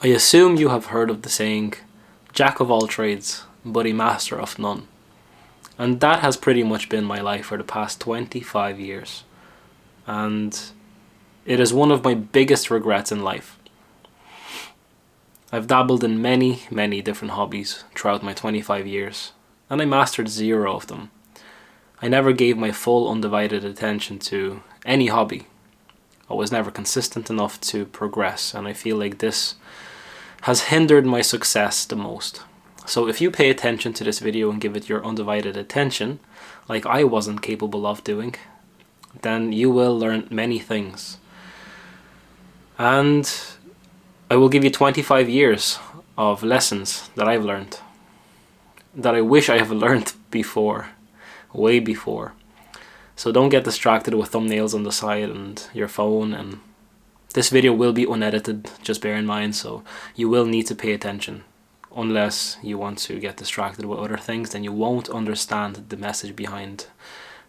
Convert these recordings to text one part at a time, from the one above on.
I assume you have heard of the saying, "Jack of all trades, but a master of none." And that has pretty much been my life for the past 25 years. And it is one of my biggest regrets in life. I've dabbled in many, many different hobbies throughout my 25 years, and I mastered 0 of them. I never gave my full undivided attention to any hobby. I was never consistent enough to progress, and I feel like this has hindered my success the most. So if you pay attention to this video and give it your undivided attention, like I wasn't capable of doing, then you will learn many things. And I will give you 25 years of lessons that I've learned, that I wish I have learned before, way before. So don't get distracted with thumbnails on the side and your phone, and this video will be unedited, just bear in mind, so you will need to pay attention. Unless you want to get distracted with other things, then you won't understand the message behind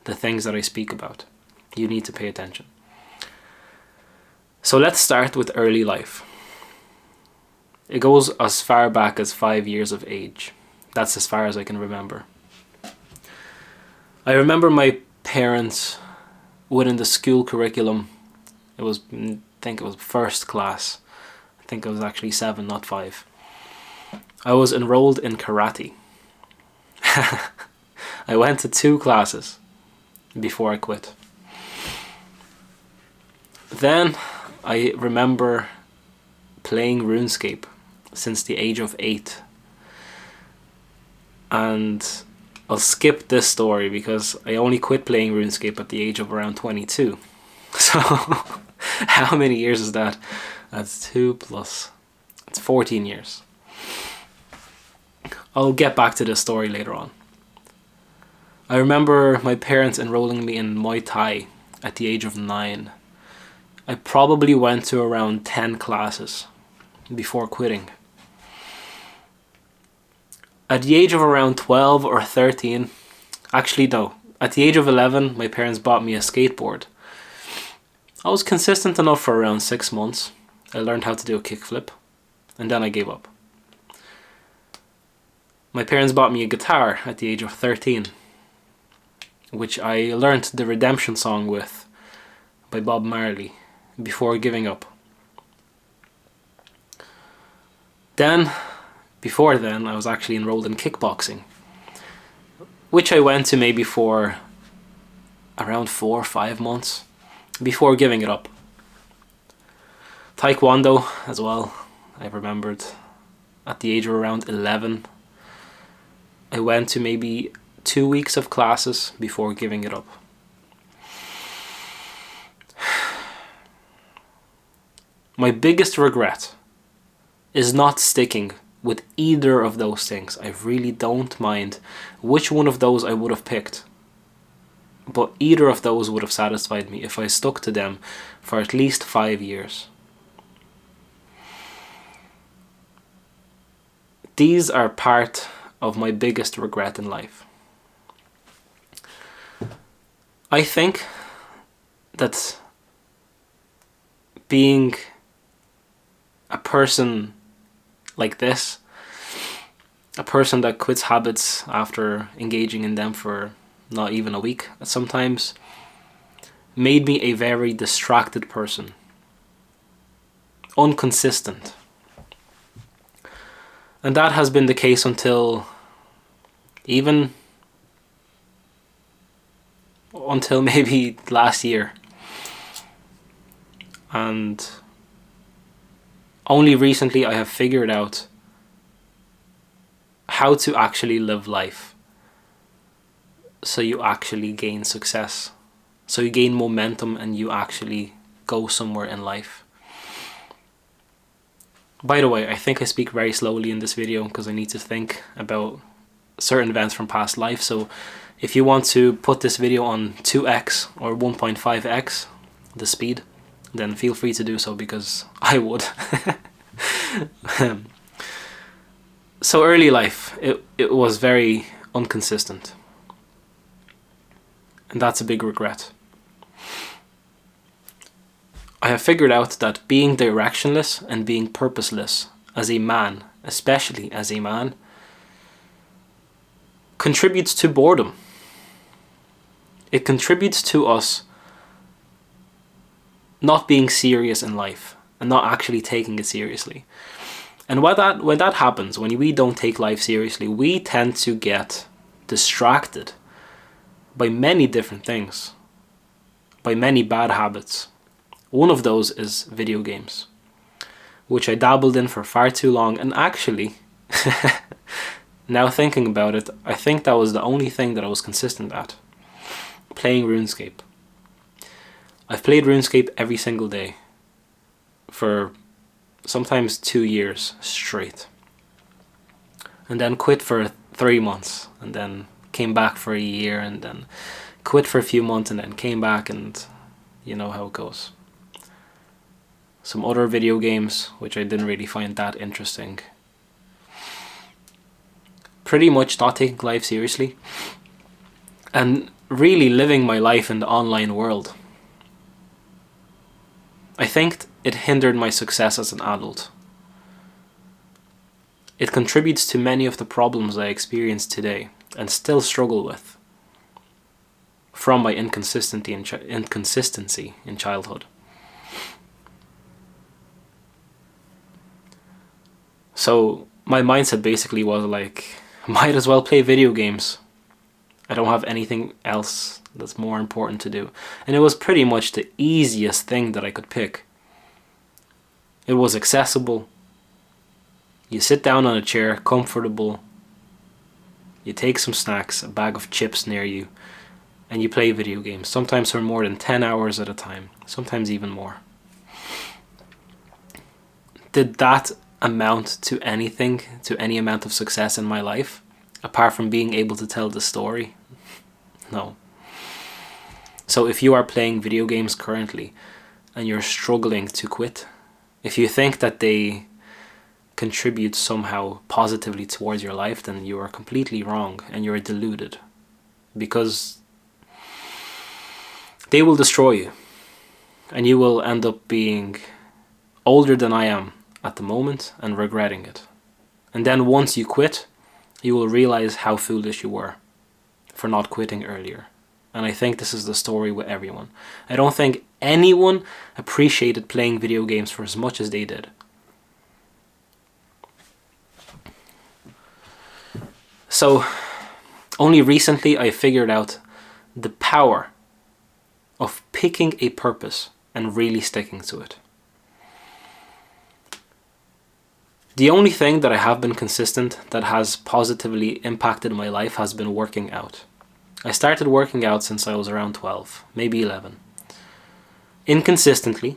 the things that I speak about. You need to pay attention. So let's start with early life. It goes as far back as 5 years of age. That's as far as I can remember. I remember my parents within the school curriculum. I think it was first class. I think it was actually 7, not 5. I was enrolled in karate. I went to 2 classes before I quit. Then I remember playing RuneScape since the age of 8. And I'll skip this story because I only quit playing RuneScape at the age of around 22. So how many years is that? That's 2 plus... it's 14 years. I'll get back to this story later on. I remember my parents enrolling me in Muay Thai at the age of 9. I probably went to around 10 classes before quitting. At the age of around 12 or 13, actually no, at the age of 11, my parents bought me a skateboard. I was consistent enough for around 6 months. I learned how to do a kickflip, and then I gave up. My parents bought me a guitar at the age of 13, which I learned the Redemption Song with by Bob Marley before giving up. Before then, I was actually enrolled in kickboxing, which I went to maybe for around 4 or 5 months before giving it up. Taekwondo as well, I remembered at the age of around 11. I went to maybe 2 weeks of classes before giving it up. My biggest regret is not sticking with either of those things. I really don't mind which one of those I would have picked, but either of those would have satisfied me if I stuck to them for at least 5 years. These are part of my biggest regret in life. I think that being a person like this, a person that quits habits after engaging in them for not even a week sometimes, made me a very distracted person, inconsistent. And that has been the case until maybe last year. And only recently I have figured out how to actually live life so you actually gain success, so you gain momentum and you actually go somewhere in life. By the way, I think I speak very slowly in this video because I need to think about certain events from past life. So if you want to put this video on 2x or 1.5x the speed, then feel free to do so, because I would. So early life, it was very inconsistent. And that's a big regret. I have figured out that being directionless and being purposeless as a man, especially as a man, contributes to boredom. It contributes to us not being serious in life and not actually taking it seriously. And when that happens, when we don't take life seriously, we tend to get distracted by many different things, by many bad habits. One of those is video games, which I dabbled in for far too long. And actually, now thinking about it, I think that was the only thing that I was consistent at. Playing RuneScape. I've played RuneScape every single day for sometimes 2 years straight. And then quit for 3 months, and then came back for a year, and then quit for a few months, and then came back, and you know how it goes. Some other video games, which I didn't really find that interesting. Pretty much not taking life seriously, and really living my life in the online world. I think it hindered my success as an adult. It contributes to many of the problems I experience today and still struggle with from my inconsistency in childhood. So my mindset basically was like, might as well play video games. I don't have anything else that's more important to do. And it was pretty much the easiest thing that I could pick. It was accessible. You sit down on a chair, comfortable. You take some snacks, a bag of chips near you, and you play video games, sometimes for more than 10 hours at a time, sometimes even more. Did that amount to anything, to any amount of success in my life, apart from being able to tell the story? No. So if you are playing video games currently and you're struggling to quit, if you think that they contribute somehow positively towards your life, then you are completely wrong and you're deluded, because they will destroy you and you will end up being older than I am at the moment and regretting it. And then once you quit, you will realize how foolish you were for not quitting earlier. And I think this is the story with everyone. I don't think anyone appreciated playing video games for as much as they did. So, only recently I figured out the power of picking a purpose and really sticking to it. The only thing that I have been consistent that has positively impacted my life has been working out. I started working out since I was around 12, maybe 11. Inconsistently,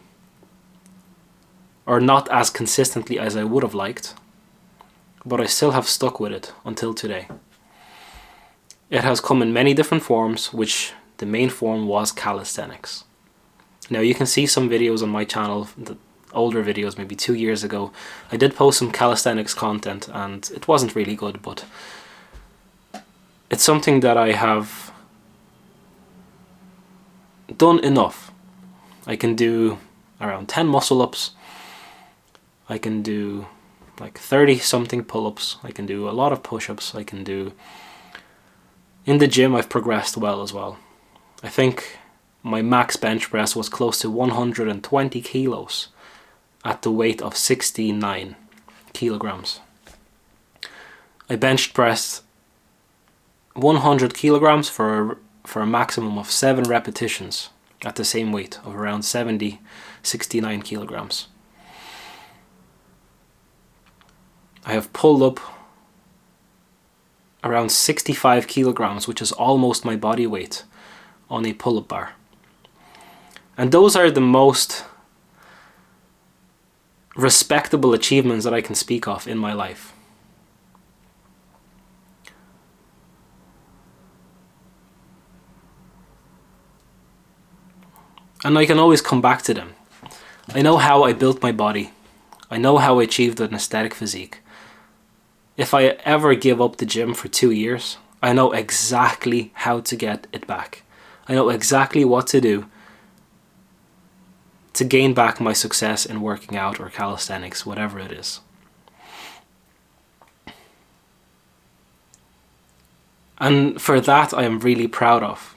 or not as consistently as I would have liked, but I still have stuck with it until today. It has come in many different forms, which the main form was calisthenics. Now you can see some videos on my channel, the older videos, maybe 2 years ago. I did post some calisthenics content and it wasn't really good, but it's something that I have done enough. I can do around 10 muscle ups. I can do like 30 something pull-ups. I can do a lot of push-ups. I can do... In the gym I've progressed well as well. I think my max bench press was close to 120 kilos at the weight of 69 kilograms. I bench pressed 100 kilograms for a maximum of 7 repetitions at the same weight of around 69 kilograms. I have pulled up around 65 kilograms, which is almost my body weight, on a pull-up bar. And those are the most respectable achievements that I can speak of in my life. And I can always come back to them. I know how I built my body. I know how I achieved an aesthetic physique. If I ever give up the gym for 2 years, I know exactly how to get it back. I know exactly what to do to gain back my success in working out or calisthenics, whatever it is. And for that, I am really proud of.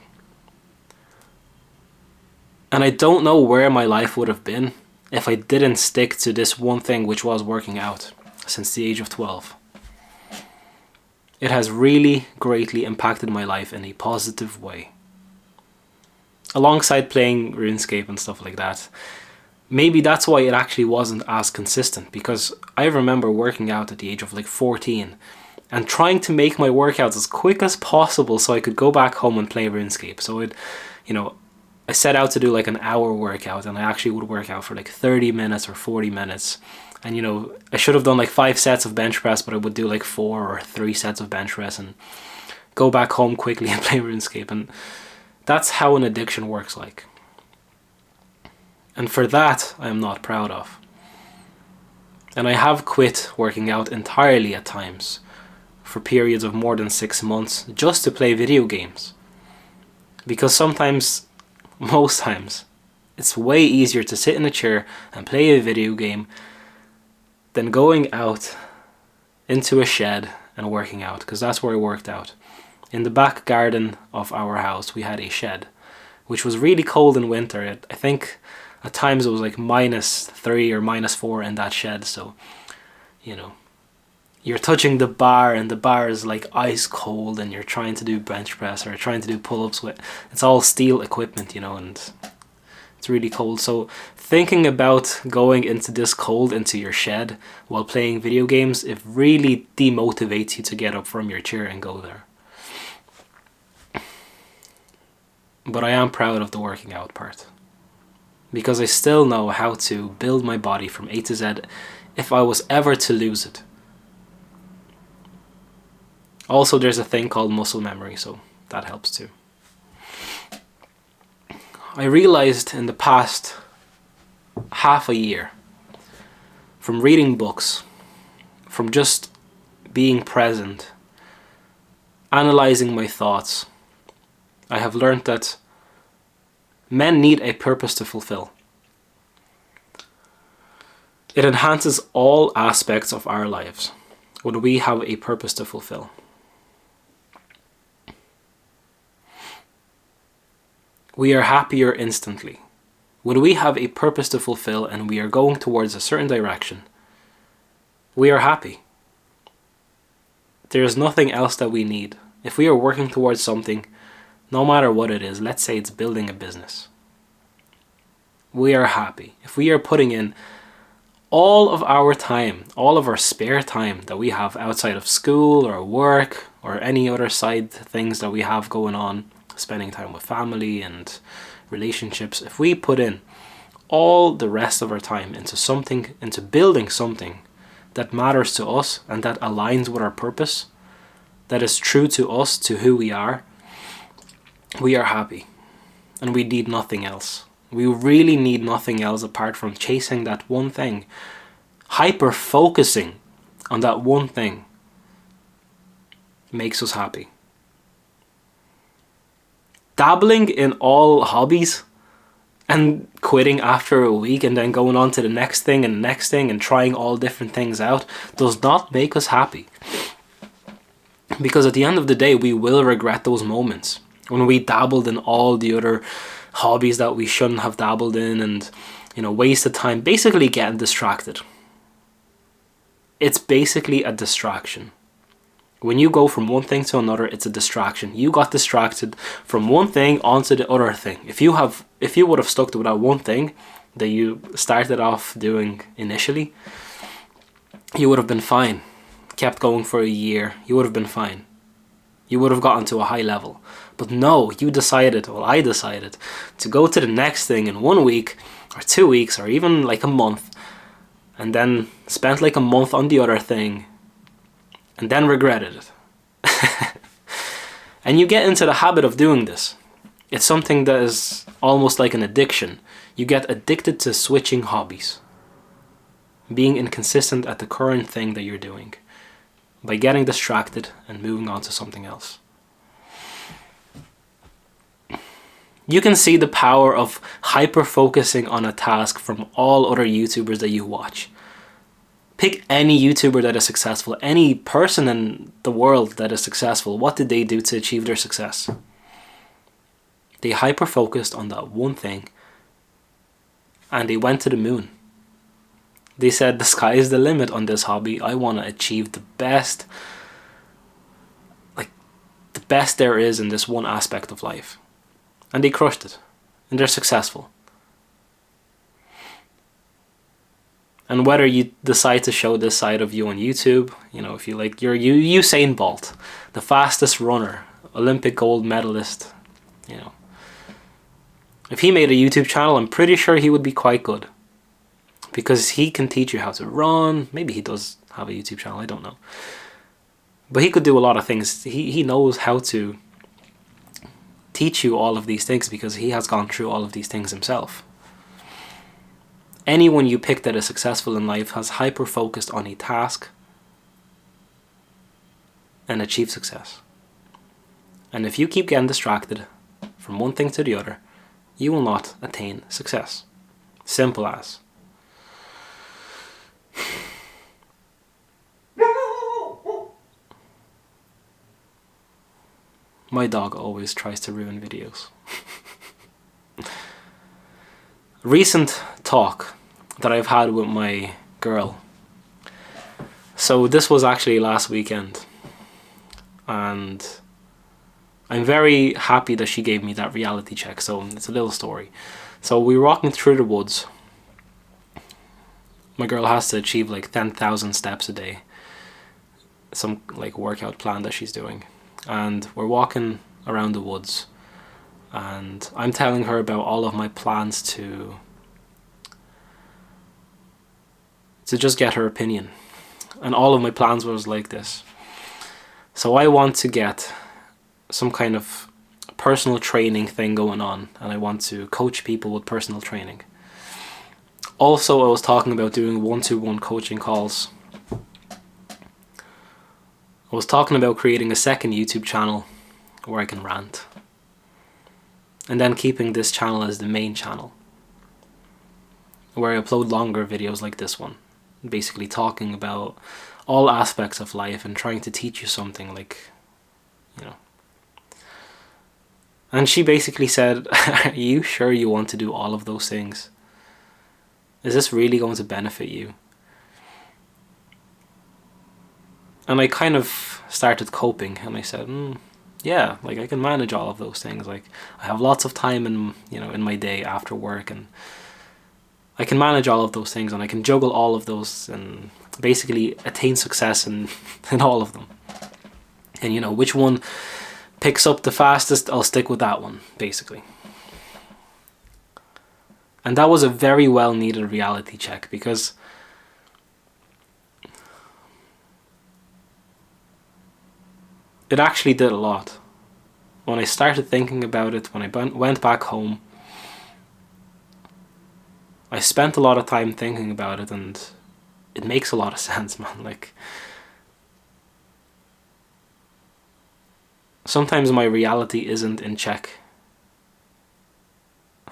And I don't know where my life would have been if I didn't stick to this one thing, which was working out, since the age of 12. It has really greatly impacted my life in a positive way. Alongside playing RuneScape and stuff like that. Maybe that's why it actually wasn't as consistent, because I remember working out at the age of like 14 and trying to make my workouts as quick as possible so I could go back home and play RuneScape. So I set out to do like an hour workout, and I actually would work out for like 30 minutes or 40 minutes. And I should have done like 5 sets of bench press, but I would do like 4 or 3 sets of bench press and go back home quickly and play RuneScape. And that's how an addiction works like. And for that, I am not proud of. And I have quit working out entirely at times, for periods of more than 6 months, just to play video games. Because sometimes, most times, it's way easier to sit in a chair and play a video game than going out into a shed and working out, because that's where I worked out. In the back garden of our house, we had a shed, which was really cold in winter. I think at times it was like -3 or -4 in that shed. So, you're touching the bar and the bar is like ice cold, and you're trying to do bench press or trying to do pull-ups with, it's all steel equipment, and it's really cold. So thinking about going into this cold into your shed while playing video games, it really demotivates you to get up from your chair and go there. But I am proud of the working out part, because I still know how to build my body from A to Z if I was ever to lose it. Also, there's a thing called muscle memory, so that helps too. I realized in the past half a year, from reading books, from just being present, analyzing my thoughts, I have learned that men need a purpose to fulfill. It enhances all aspects of our lives when we have a purpose to fulfill. We are happier instantly. When we have a purpose to fulfill and we are going towards a certain direction, we are happy. There is nothing else that we need. If we are working towards something, no matter what it is, let's say it's building a business, we are happy. If we are putting in all of our time, all of our spare time that we have outside of school or work or any other side things that we have going on, spending time with family and relationships, if we put in all the rest of our time into something, into building something that matters to us and that aligns with our purpose, that is true to us, to who we are happy. And we need nothing else. We really need nothing else apart from chasing that one thing, hyper-focusing on that one thing makes us happy. Dabbling in all hobbies and quitting after a week and then going on to the next thing and the next thing and trying all different things out does not make us happy. Because at the end of the day, we will regret those moments when we dabbled in all the other hobbies that we shouldn't have dabbled in and, wasted time basically getting distracted. It's basically a distraction. When you go from one thing to another, it's a distraction. You got distracted from one thing onto the other thing. If you would have stuck to that one thing that you started off doing initially, you would have been fine. Kept going for a year, you would have been fine. You would have gotten to a high level. But no, I decided to go to the next thing in 1 week or 2 weeks or even like a month, and then spent like a month on the other thing and then regretted it. And you get into the habit of doing this. It's something that is almost like an addiction. You get addicted to switching hobbies, being inconsistent at the current thing that you're doing, by getting distracted and moving on to something else. You can see the power of hyper-focusing on a task from all other YouTubers that you watch. Pick any YouTuber that is successful, any person in the world that is successful. What did they do to achieve their success? They hyper-focused on that one thing, and they went to the moon. They said, the sky is the limit on this hobby. I want to achieve the best, like the best there is in this one aspect of life. And they crushed it. And they're successful. And whether you decide to show this side of you on YouTube, you know, if you like, you're Usain Bolt, the fastest runner, Olympic gold medalist, you know. If he made a YouTube channel, I'm pretty sure he would be quite good. Because he can teach you how to run. Maybe he does have a YouTube channel, I don't know. But he could do a lot of things. He knows how to teach you all of these things because he has gone through all of these things himself. Anyone you pick that is successful in life has hyper-focused on a task and achieved success. And if you keep getting distracted from one thing to the other, you will not attain success. Simple as. My dog always tries to ruin videos. Recent talk that I've had with my girl. So this was actually last weekend. And I'm very happy that she gave me that reality check. So it's a little story. So we were walking through the woods. My girl has to achieve like 10,000 steps a day. Some like workout plan that she's doing. And we're walking around the woods. And I'm telling her about all of my plans to just get her opinion. And all of my plans was like this. So I want to get some kind of personal training thing going on. And I want to coach people with personal training. Also, I was talking about doing one-to-one coaching calls. I was talking about creating a second YouTube channel where I can rant. And then keeping this channel as the main channel, where I upload longer videos like this one. Basically talking about all aspects of life and trying to teach you something, like, you know. And she basically said, are you sure you want to do all of those things? Is this really going to benefit you? And I kind of started coping, and I said, yeah, like I can manage all of those things. Like I have lots of time in my day after work, and I can manage all of those things, and I can juggle all of those and basically attain success in all of them. And you know, which one picks up the fastest, I'll stick with that one, basically. And that was a very well needed reality check, because it actually did a lot. When I started thinking about it, when I went back home, I spent a lot of time thinking about it, and it makes a lot of sense, man. Like, sometimes my reality isn't in check.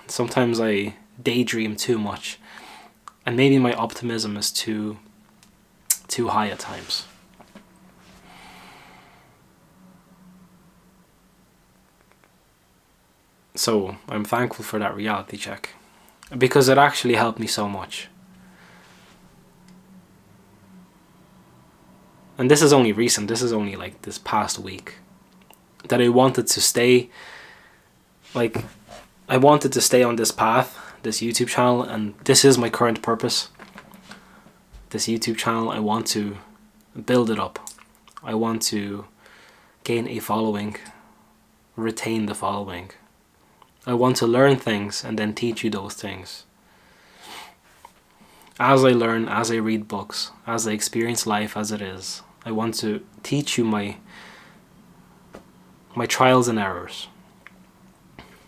Sometimes I daydream too much, and maybe my optimism is too high at times. So I'm thankful for that reality check, because it actually helped me so much. And this is only recent, this is only like this past week, that I wanted to stay, like, I wanted to stay on this path, this YouTube channel, and this is my current purpose. This YouTube channel, I want to build it up. I want to gain a following, retain the following. I want to learn things and then teach you those things. As I learn, as I read books, as I experience life as it is, I want to teach you my trials and errors.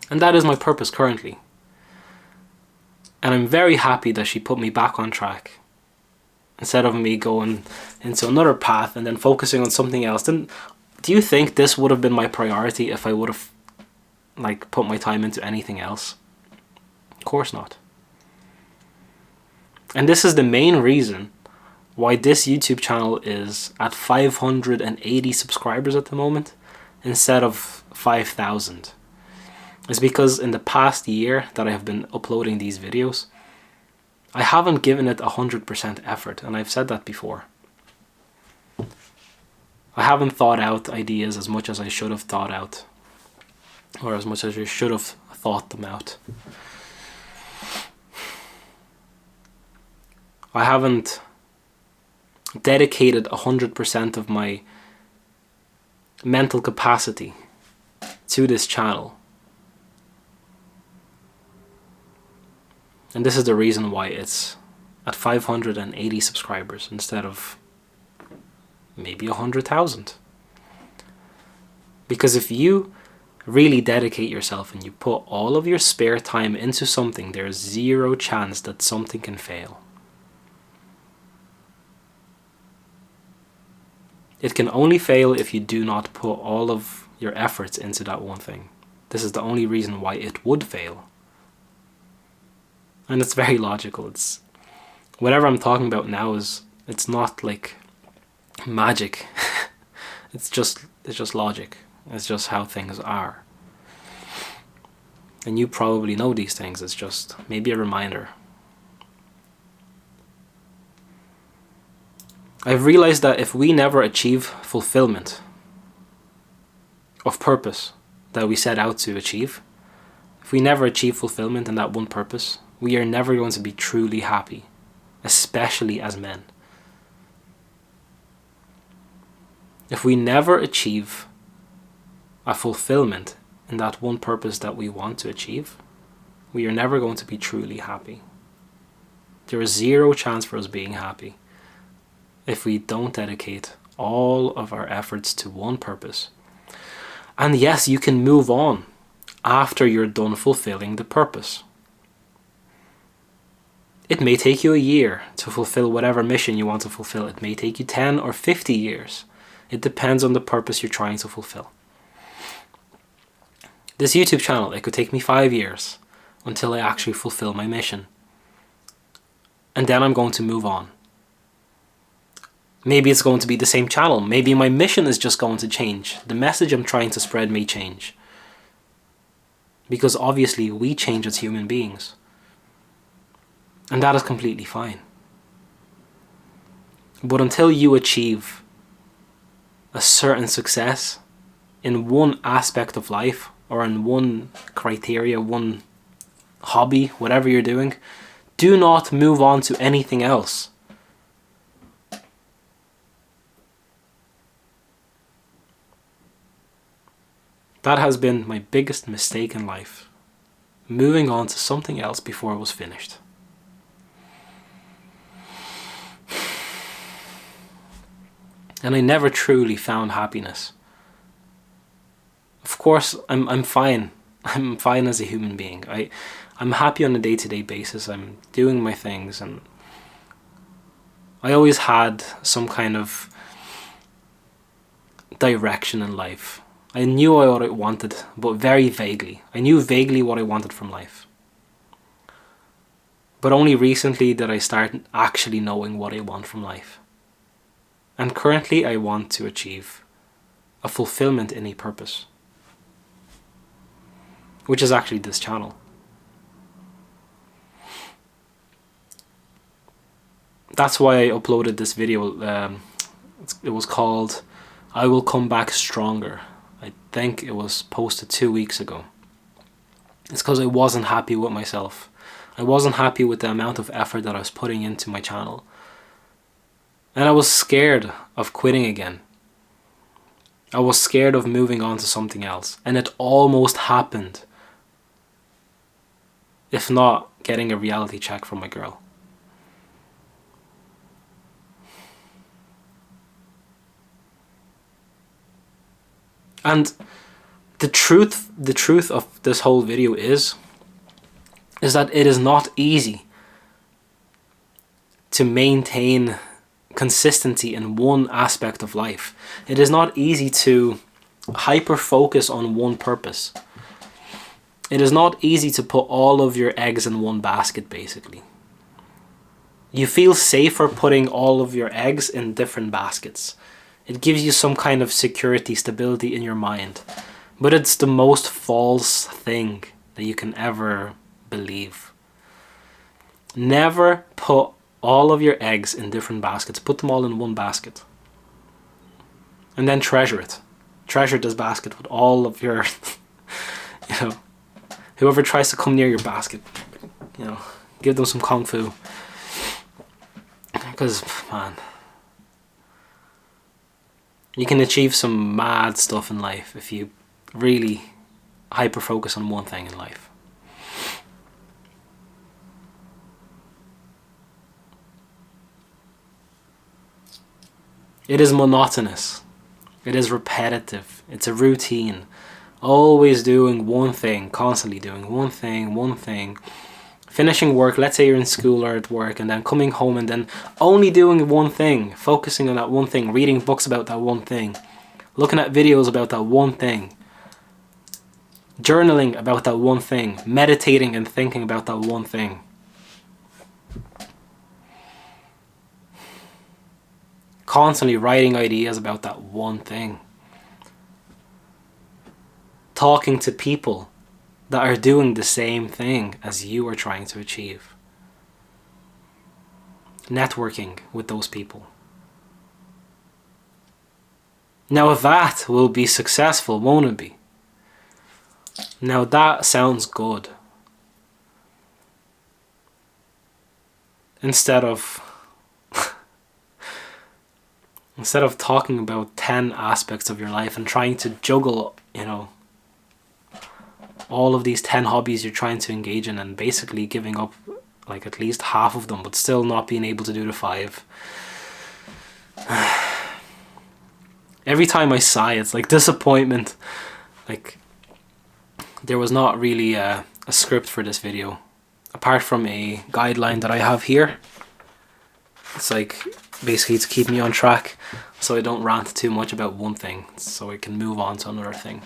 And that is my purpose currently. And I'm very happy that she put me back on track, instead of me going into another path and then focusing on something else. Then, do you think this would have been my priority if I would have like put my time into anything else? Of course not. And this is the main reason why this YouTube channel is at 580 subscribers at the moment instead of 5,000 is because in the past year that I have been uploading these videos, I haven't given it 100% effort, and I've said that before. I haven't thought out ideas as much as I should have thought out, or as much as I should have thought them out. I haven't dedicated 100% of my mental capacity to this channel. And this is the reason why it's at 580 subscribers instead of maybe 100,000. Because if you really dedicate yourself and you put all of your spare time into something, there's zero chance that something can fail. It can only fail if you do not put all of your efforts into that one thing. This is the only reason why it would fail. And it's very logical. It's whatever I'm talking about now it's not like magic. it's just logic. It's just how things are. And you probably know these things. It's just maybe a reminder. I've realized that if we never achieve fulfillment of purpose that we set out to achieve, if we never achieve fulfillment in that one purpose, we are never going to be truly happy, especially as men. If we never achieve a fulfillment in that one purpose that we want to achieve, we are never going to be truly happy. There is zero chance for us being happy if we don't dedicate all of our efforts to one purpose. And yes, you can move on after you're done fulfilling the purpose. It may take you a year to fulfill whatever mission you want to fulfill. It may take you 10 or 50 years. It depends on the purpose you're trying to fulfill. This YouTube channel, it could take me 5 years until I actually fulfill my mission. And then I'm going to move on. Maybe it's going to be the same channel. Maybe my mission is just going to change. The message I'm trying to spread may change. Because obviously we change as human beings. And that is completely fine. But until you achieve a certain success in one aspect of life, or in one criteria, one hobby, whatever you're doing, do not move on to anything else. That has been my biggest mistake in life. Moving on to something else before it was finished. And I never truly found happiness. Of course, I'm fine. I'm fine as a human being. I'm happy on a day-to-day basis. I'm doing my things, and I always had some kind of direction in life. I knew what I wanted, but very vaguely. I knew vaguely what I wanted from life. But only recently did I start actually knowing what I want from life. And currently I want to achieve a fulfillment in a purpose, which is actually this channel. That's why I uploaded this video. It was called I Will Come Back Stronger. I think it was posted 2 weeks ago. It's because I wasn't happy with myself. I wasn't happy with the amount of effort that I was putting into my channel. And I was scared of quitting again. I was scared of moving on to something else. And it almost happened. If not, getting a reality check from my girl. And the truth of this whole video is that it is not easy to maintain consistency in one aspect of life. It is not easy to hyper focus on one purpose. It is not easy to put all of your eggs in one basket, basically. You feel safer putting all of your eggs in different baskets. It gives you some kind of security, stability in your mind. But it's the most false thing that you can ever believe. Never put all of your eggs in different baskets. Put them all in one basket. And then treasure it. Treasure this basket with all of your, whoever tries to come near your basket, give them some kung fu. Because, man, you can achieve some mad stuff in life if you really hyper focus on one thing in life. It is monotonous. It is repetitive. It's a routine. Always doing one thing, constantly doing one thing. Finishing work, let's say you're in school or at work, and then coming home and then only doing one thing, focusing on that one thing, reading books about that one thing, looking at videos about that one thing, journaling about that one thing, meditating and thinking about that one thing. Constantly writing ideas about that one thing. Talking to people that are doing the same thing as you are trying to achieve. Networking with those people. Now that will be successful, won't it be? Now that sounds good. Instead of talking about 10 aspects of your life and trying to juggle, all of these 10 hobbies you're trying to engage in and basically giving up like at least half of them, but still not being able to do the 5. Every time I sigh, it's like disappointment. Like, there was not really a script for this video, apart from a guideline that I have here. It's like basically to keep me on track so I don't rant too much about one thing, so I can move on to another thing.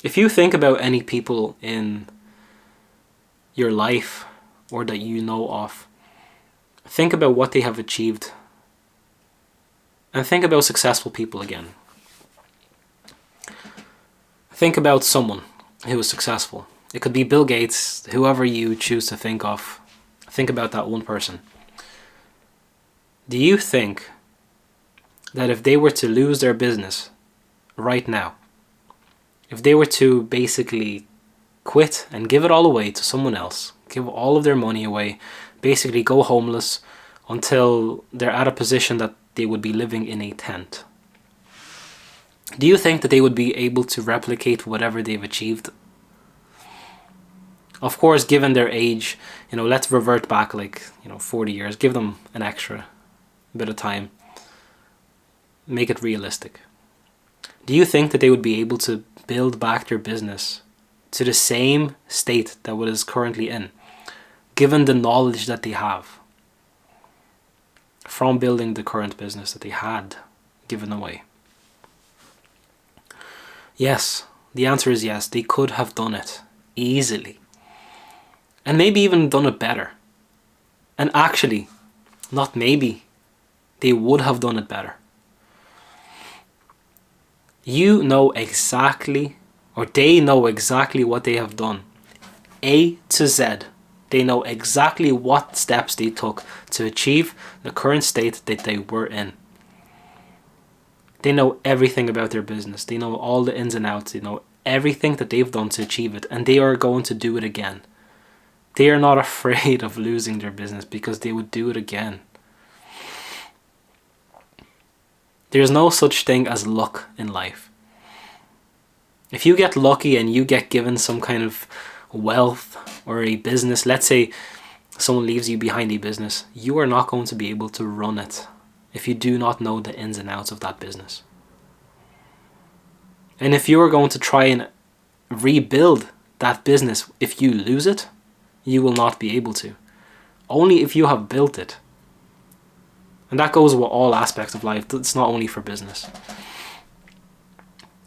If you think about any people in your life or that you know of, think about what they have achieved and think about successful people again. Think about someone who is successful. It could be Bill Gates, whoever you choose to think of. Think about that one person. Do you think that if they were to lose their business right now, if they were to basically quit and give it all away to someone else, give all of their money away, basically go homeless until they're at a position that they would be living in a tent, do you think that they would be able to replicate whatever they've achieved? Of course, given their age, let's revert back 40 years, give them an extra bit of time, make it realistic. Do you think that they would be able to build back their business to the same state that it is currently in, given the knowledge that they have from building the current business that they had given away? Yes, the answer is yes. They could have done it easily. And maybe even done it better. And actually, not maybe, they would have done it better. You know exactly, or they know exactly what they have done. A to Z. They know exactly what steps they took to achieve the current state that they were in. They know everything about their business. They know all the ins and outs. They know everything that they've done to achieve it. And they are going to do it again. They are not afraid of losing their business because they would do it again. There's no such thing as luck in life. If you get lucky and you get given some kind of wealth or a business, let's say someone leaves you behind a business, you are not going to be able to run it if you do not know the ins and outs of that business. And if you are going to try and rebuild that business, if you lose it, you will not be able to. Only if you have built it. And that goes with all aspects of life. It's not only for business.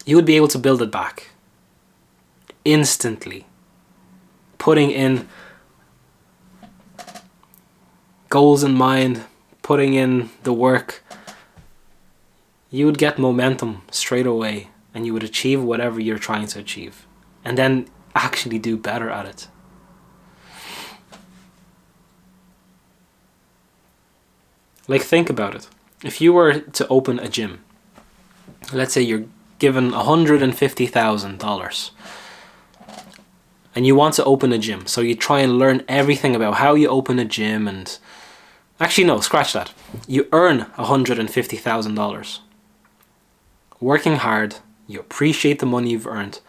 you would be able to build it back instantly. Putting in goals in mind, putting in the work, you would get momentum straight away and you would achieve whatever you're trying to achieve, and then actually do better at it. Like, think about it. If you were to open a gym, let's say you're given $150,000 and you want to open a gym, so you try and learn everything about how you open a gym, and actually no, scratch that. You earn $150,000. Working hard, you appreciate the money you've earned,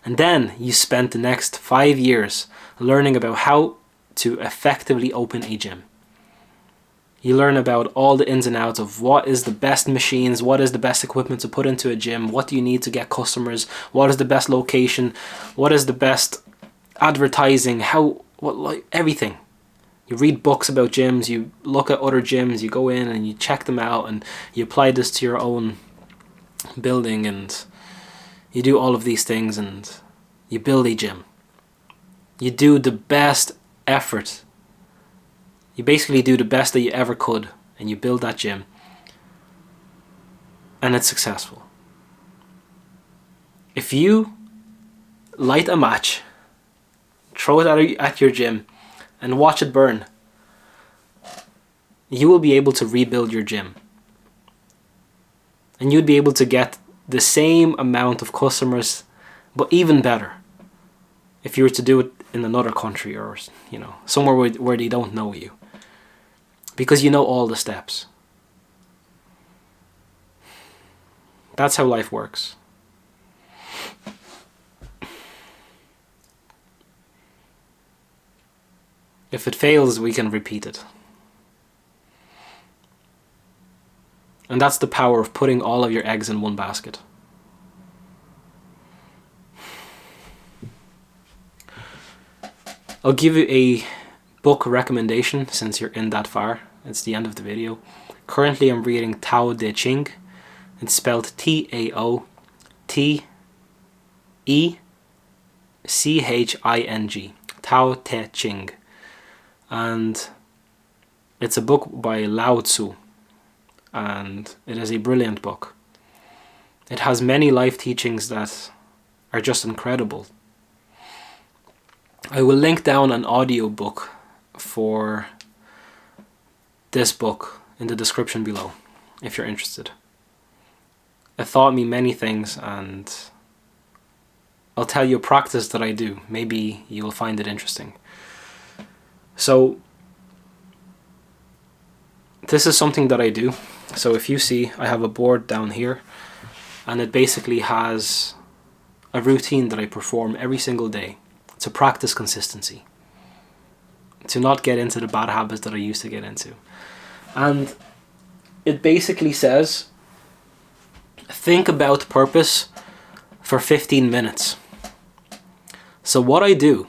and then you spend the next 5 years learning about how to effectively open a gym. You learn about all the ins and outs of what is the best machines, what is the best equipment to put into a gym, what do you need to get customers, what is the best location, what is the best advertising, everything. You read books about gyms, you look at other gyms, you go in and you check them out, and you apply this to your own building, and you do all of these things, and you build a gym. You do the best effort. You basically do the best that you ever could, and you build that gym, and it's successful. If you light a match, throw it at your gym, and watch it burn, you will be able to rebuild your gym. And you'd be able to get the same amount of customers, but even better, if you were to do it in another country, or somewhere where they don't know you, because you know all the steps. That's how life works. If it fails, we can repeat it. And that's the power of putting all of your eggs in one basket. I'll give you a book recommendation since you're in that far. It's the end of the video. Currently I'm reading Tao Te Ching. It's spelled Taoteeching. Tao Te Ching. And it's a book by Lao Tzu. And it is a brilliant book. It has many life teachings that are just incredible. I will link down an audiobook for this book in the description below if you're interested. It taught me many things, and I'll tell you a practice that I do. Maybe you will find it interesting. So this is something that I do. So if you see, I have a board down here, and it basically has a routine that I perform every single day to practice consistency, to not get into the bad habits that I used to get into. And it basically says, think about purpose for 15 minutes. So what I do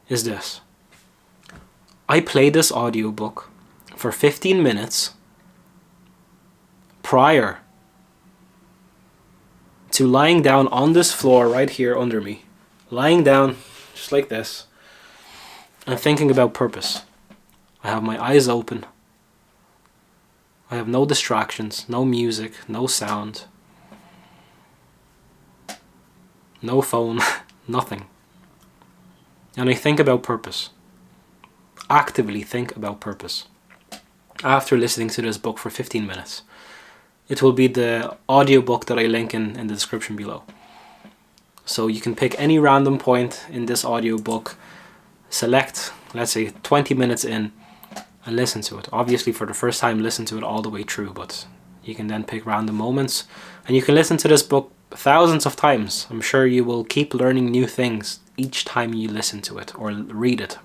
is this. I play this audiobook for 15 minutes prior to lying down on this floor right here under me. Lying down just like this and thinking about purpose. I have my eyes open. I have no distractions, no music, no sound, no phone, nothing. And I think about purpose. Actively think about purpose. After listening to this book for 15 minutes. It will be the audiobook that I link in the description below. So you can pick any random point in this audiobook, select, let's say 20 minutes in, and listen to it. Obviously for the first time, listen to it all the way through, but you can then pick random moments, and you can listen to this book thousands of times. I'm sure you will keep learning new things each time you listen to it or read it.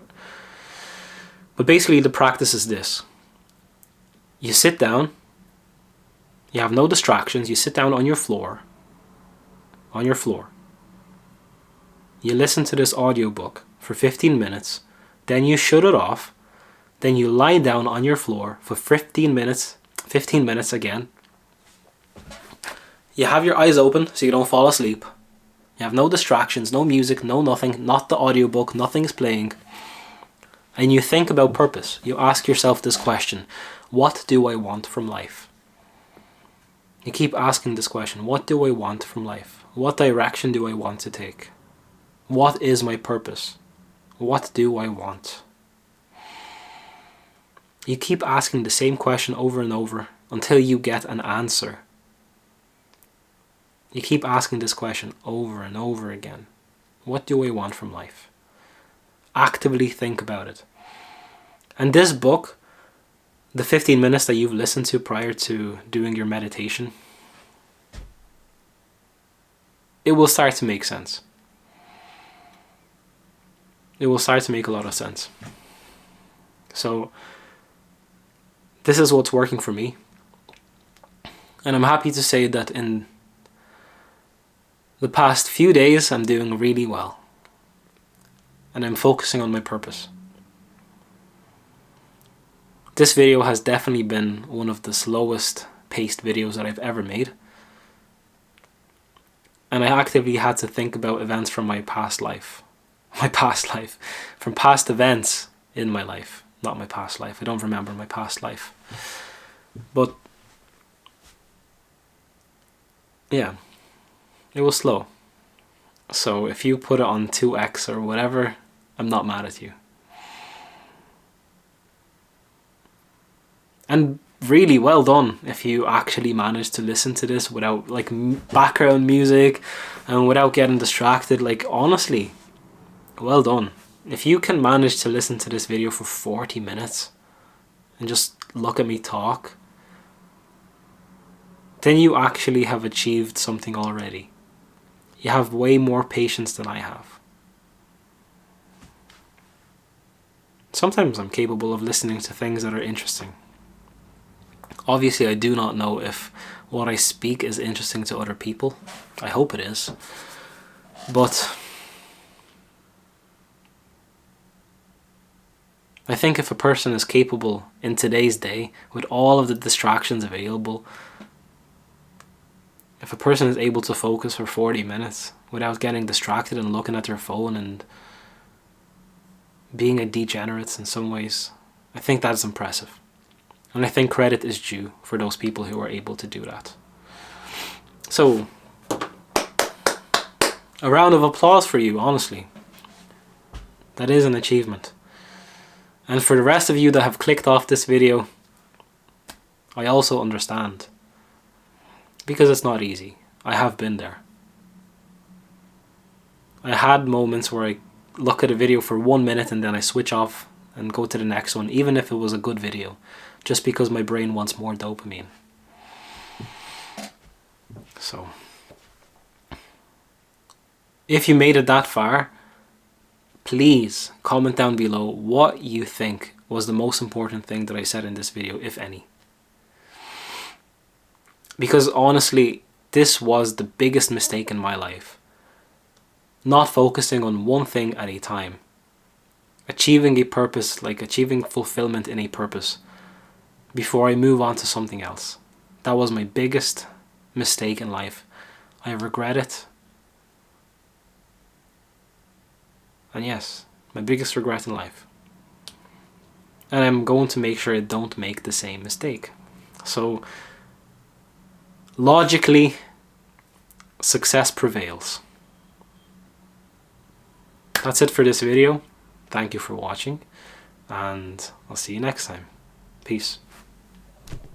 But basically the practice is this. You sit down, you have no distractions, you sit down on your floor. You listen to this audiobook for 15 minutes, then you shut it off, then you lie down on your floor for 15 minutes again. You have your eyes open so you don't fall asleep. You have no distractions, no music, no nothing, not the audiobook, nothing's playing. And you think about purpose. You ask yourself this question: what do I want from life? You keep asking this question: what do I want from life? What direction do I want to take? What is my purpose? What do I want? You keep asking the same question over and over until you get an answer. You keep asking this question over and over again. What do I want from life? Actively think about it. And this book, the 15 minutes that you've listened to prior to doing your meditation, it will start to make sense. It will start to make a lot of sense. So, this is what's working for me. And I'm happy to say that in the past few days, I'm doing really well. And I'm focusing on my purpose. This video has definitely been one of the slowest paced videos that I've ever made. And I actively had to think about events from my past life. From past events in my life. Not my past life. I don't remember my past life. But yeah, it was slow. So if you put it on 2x or whatever, I'm not mad at you. And really well done if you actually managed to listen to this without like background music and without getting distracted. Like, honestly, well done. If you can manage to listen to this video for 40 minutes and just look at me talk, then you actually have achieved something already. You have way more patience than I have. Sometimes I'm capable of listening to things that are interesting. Obviously, I do not know if what I speak is interesting to other people. I hope it is. But I think if a person is capable in today's day, with all of the distractions available, if a person is able to focus for 40 minutes without getting distracted and looking at their phone and being a degenerate in some ways, I think that's impressive. And I think credit is due for those people who are able to do that. So, a round of applause for you, honestly. That is an achievement. And for the rest of you that have clicked off this video, I also understand. Because it's not easy. I have been there. I had moments where I look at a video for 1 minute and then I switch off and go to the next one, even if it was a good video, just because my brain wants more dopamine. So, if you made it that far, please comment down below what you think was the most important thing that I said in this video, if any. Because honestly, this was the biggest mistake in my life. Not focusing on one thing at a time. Achieving a purpose, like achieving fulfillment in a purpose, before I move on to something else. That was my biggest mistake in life. I regret it. And yes, my biggest regret in life. And I'm going to make sure I don't make the same mistake. So, logically, success prevails. That's it for this video. Thank you for watching, and I'll see you next time. Peace.